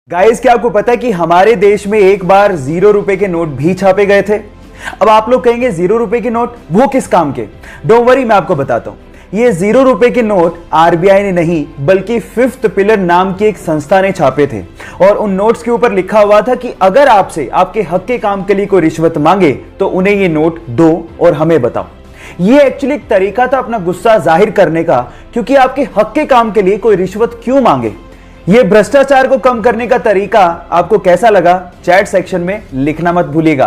Guys, क्या आपको पता है कि हमारे देश में एक बार 0 रुपए के नोट भी छापे गए थे। अब आप लोग कहेंगे 0 रुपए के नोट वो किस काम के? डोंट वरी, मैं आपको बताता हूं। ये 0 रुपए के नोट आरबीआई ने नहीं बल्कि फिफ्थ पिलर नाम की एक संस्था ने छापे थे और उन नोट्स के ऊपर लिखा हुआ था कि अगर आपसे आपके हक के काम के लिए कोई रिश्वत मांगे तो उन्हें ये नोट दो और हमें बताओ। ये एक्चुअली एक तरीका था अपना गुस्सा जाहिर करने का, क्योंकि आपके हक के काम के लिए कोई रिश्वत क्यों मांगे। ये भ्रष्टाचार को कम करने का तरीका आपको कैसा लगा, चैट सेक्शन में लिखना मत भूलिएगा।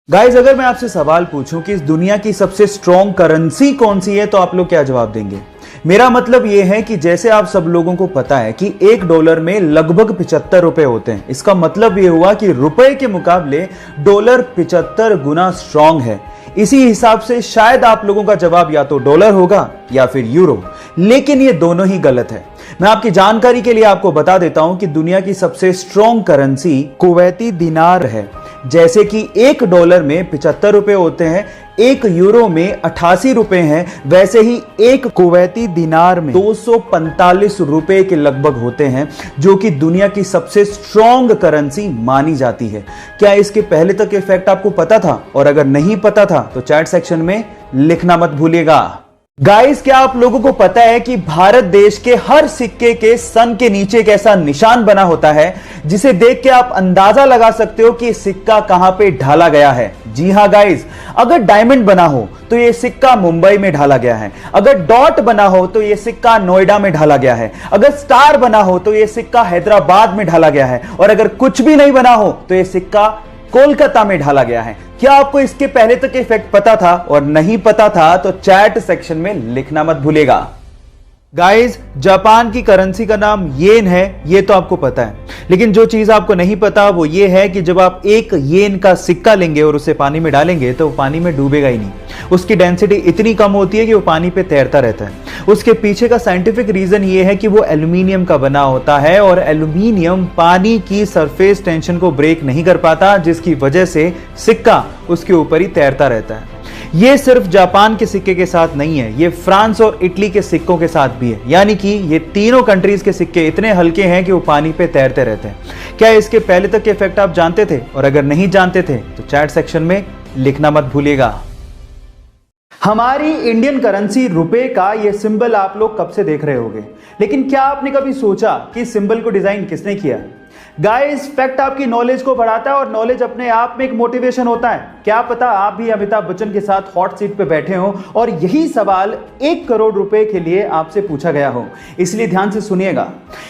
गाइस, अगर मैं आपसे सवाल पूछूं कि इस दुनिया की सबसे स्ट्रॉन्ग करेंसी कौन सी है तो आप लोग क्या जवाब देंगे? मेरा मतलब यह है कि जैसे आप सब लोगों को पता है कि $1 में लगभग 75 रुपए होते हैं। इसका मतलब यह हुआ कि रुपए के मुकाबले डॉलर 75 गुना स्ट्रॉन्ग है। इसी हिसाब से शायद आप लोगों का जवाब या तो डॉलर होगा या फिर यूरो, लेकिन ये दोनों ही गलत है। मैं आपकी जानकारी के लिए आपको बता देता हूं कि दुनिया की सबसे स्ट्रॉन्ग करेंसी कुवैती दिनार है। जैसे कि $1 में 75 रुपए होते हैं, €1 में 88 रुपए हैं, वैसे ही एक कुवैती दिनार में 245 रुपए के लगभग होते हैं, जो कि दुनिया की सबसे स्ट्रॉन्ग करेंसी मानी जाती है। क्या इसके पहले तक के फैक्ट आपको पता था? और अगर नहीं पता था तो चैट सेक्शन में लिखना मत भूलिएगा। गाइस, क्या आप लोगों को पता है कि भारत देश के हर सिक्के के सन के नीचे एक ऐसा निशान बना होता है जिसे देख के आप अंदाजा लगा सकते हो कि सिक्का कहां पे ढाला गया है? जी हां गाइस, अगर डायमंड बना हो तो यह सिक्का मुंबई में ढाला गया है, अगर डॉट बना हो तो यह सिक्का नोएडा में ढाला गया है, अगर स्टार बना हो तो यह सिक्का हैदराबाद में ढाला गया है, और अगर कुछ भी नहीं बना हो तो यह सिक्का कोलकाता में ढाला गया है। क्या आपको इसके पहले तक इफेक्ट पता था? और नहीं पता था तो चैट सेक्शन में लिखना मत भूलिएगा। गाइस, जापान की करेंसी का नाम येन है, ये तो आपको पता है, लेकिन जो चीज आपको नहीं पता वो ये है कि जब आप एक येन का सिक्का लेंगे और उसे पानी में डालेंगे तो वो पानी में डूबेगा ही नहीं। उसकी डेंसिटी इतनी कम होती है कि वो पानी पे तैरता रहता है। उसके पीछे का साइंटिफिक रीजन ये है कि वो एल्यूमिनियम का बना होता है और एल्यूमिनियम पानी की सरफेस टेंशन को ब्रेक नहीं कर पाता, जिसकी वजह से सिक्का उसके ऊपर ही तैरता रहता है। ये सिर्फ जापान के सिक्के के साथ नहीं है, ये फ्रांस और इटली के सिक्कों के साथ भी है। यानी कि ये तीनों कंट्रीज के सिक्के इतने हल्के हैं कि वो पानी पे तैरते रहते हैं। क्या इसके पहले तक के इफेक्ट आप जानते थे? और अगर नहीं जानते थे तो चैट सेक्शन में लिखना मत भूलिएगा। हमारी इंडियन करेंसी रुपए का ये सिंबल आप लोग कब से देख रहे होंगे, लेकिन क्या आपने कभी सोचा कि इस सिंबल को डिजाइन किसने किया? गाइस, फैक्ट आपकी नॉलेज को बढ़ाता है और नॉलेज अपने आप में एक मोटिवेशन होता है। क्या पता आप भी अमिताभ बच्चन के साथ हॉट सीट पे बैठे हो और यही सवाल 1 करोड़ रुपए के लिए आपसे पूछा गया हो, इसलिए ध्यान से सुनिएगा।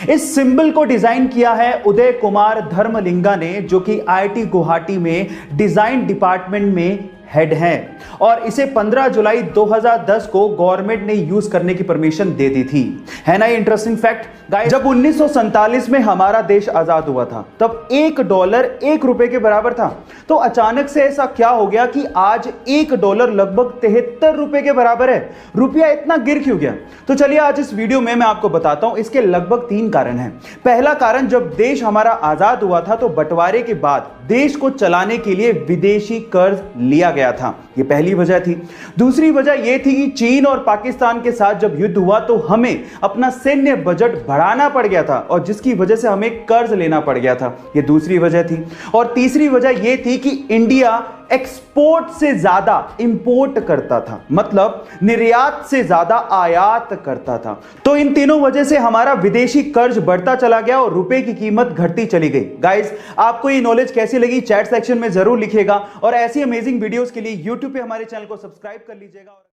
इस सिंबल को डिजाइन किया है उदय कुमार धर्मलिंगा ने, जो कि IIT गुवाहाटी में डिजाइन डिपार्टमेंट में हेड हैं, और इसे 15 जुलाई 2010 को गवर्नमेंट ने यूज करने की परमिशन दे दी थी। है ना ये इंटरेस्टिंग फैक्ट? गाइस, जब 1947 में हमारा देश आजाद हुआ था तब $1 1 रुपए के बराबर था। तो अचानक से ऐसा क्या हो गया कि आज $1 लगभग 73 रुपए के बराबर है? रुपया इतना गिर क्यों गया? तो चलिए आज इस वीडियो में मैं आपको बताता हूं। इसके लगभग 3 कारण हैं। पहला कारण, जब देश हमारा आजाद हुआ था तो बंटवारे के बाद देश को चलाने के लिए विदेशी कर्ज लिया गया था, ये पहली वजह थी। दूसरी वजह यह थी कि चीन और पाकिस्तान के साथ जब युद्ध हुआ तो हमें अपना सैन्य बजट बढ़ाना पड़ गया था और जिसकी वजह से हमें कर्ज लेना पड़ गया था, ये दूसरी वजह थी। और तीसरी वजह यह थी कि इंडिया एक्सपोर्ट से ज्यादा इंपोर्ट करता था, मतलब निर्यात से ज्यादा आयात करता था। तो इन तीनों वजह से हमारा विदेशी कर्ज बढ़ता चला गया और रुपए की कीमत घटती चली गई। गाइस, आपको ये नॉलेज कैसी लगी चैट सेक्शन में जरूर लिखिएगा और ऐसी अमेजिंग वीडियोस के लिए YouTube पे हमारे चैनल को सब्सक्राइब कर लीजिएगा।